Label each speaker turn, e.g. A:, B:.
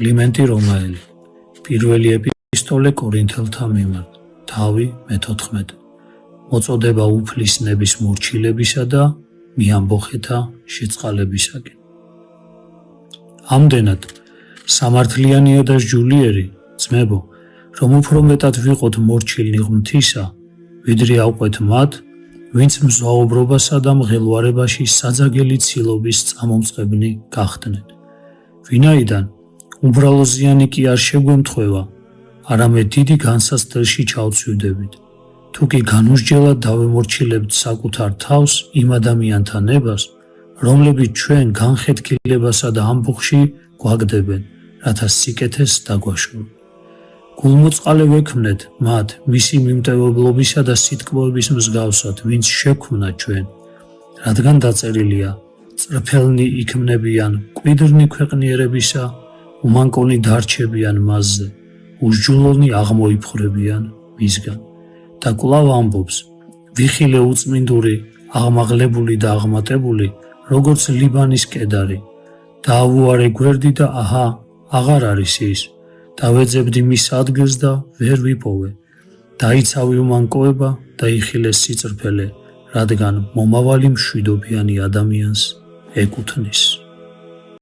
A: კლიმენტი რომაელი. პირველი ეპისტოლე კორინთელთა მიმართ. თავი მე-14. მოწოდება უფლისნების მორჩილებისა და მიამბოხეთა შეწყალებისაკენ. ამდენად სამართლიანია და სჯულიერი, ძმებო, რომ უფრო მეტად ვიყოთ მორჩილნი ღმრთისა, ვიდრე ავყვეთ მათ, ვინც მზვაუბრობასა და მღელვარებაში საძაგელი ცილობის წამომწყებნი გახდნენ. ვინაიდან უბრალო ზიანი კი არ შეგვემთხვევა, არამედ დიდი განსაცდელში ჩავცვივდებით. თუ კი განუსჯელად დავემორჩილებთ საკუთარ თავს იმ ადამიანთა ნებას, რომლებიც ჩვენ განხეთქილებასა და ამბოხში გვაგდებენ, რათა სიკეთეს დაგვაშოროთ. გულმოწყალე ვექმნეთ მათ მისი მიმტევებლობისა და სიტყვების მსგავსად, ვინც შექმნა ჩვენ, რადგან დაწერილია: წრფელნი იქმნებიან კვიდრნი ქვეყნიერებისა, უმანკონი დარჩებიან მასზე, უსჯულონი აღმოიფხრებიან მისგან. და კვლავ ამბობს: ვიხილე უწმინდური, აღმაღლებული და აღმატებული, როგორც ლიბანის კედარი. დაავუარე გვერდი და აჰა, აღარ არის ის. დავეძებდი მის ადგილს და ვერ ვიპოვე. დაიცავი უმანკოება და იხილეს სიწრფელე, რადგან მომავალი მშვიდობიანი ადამიანს ეკუთვნის.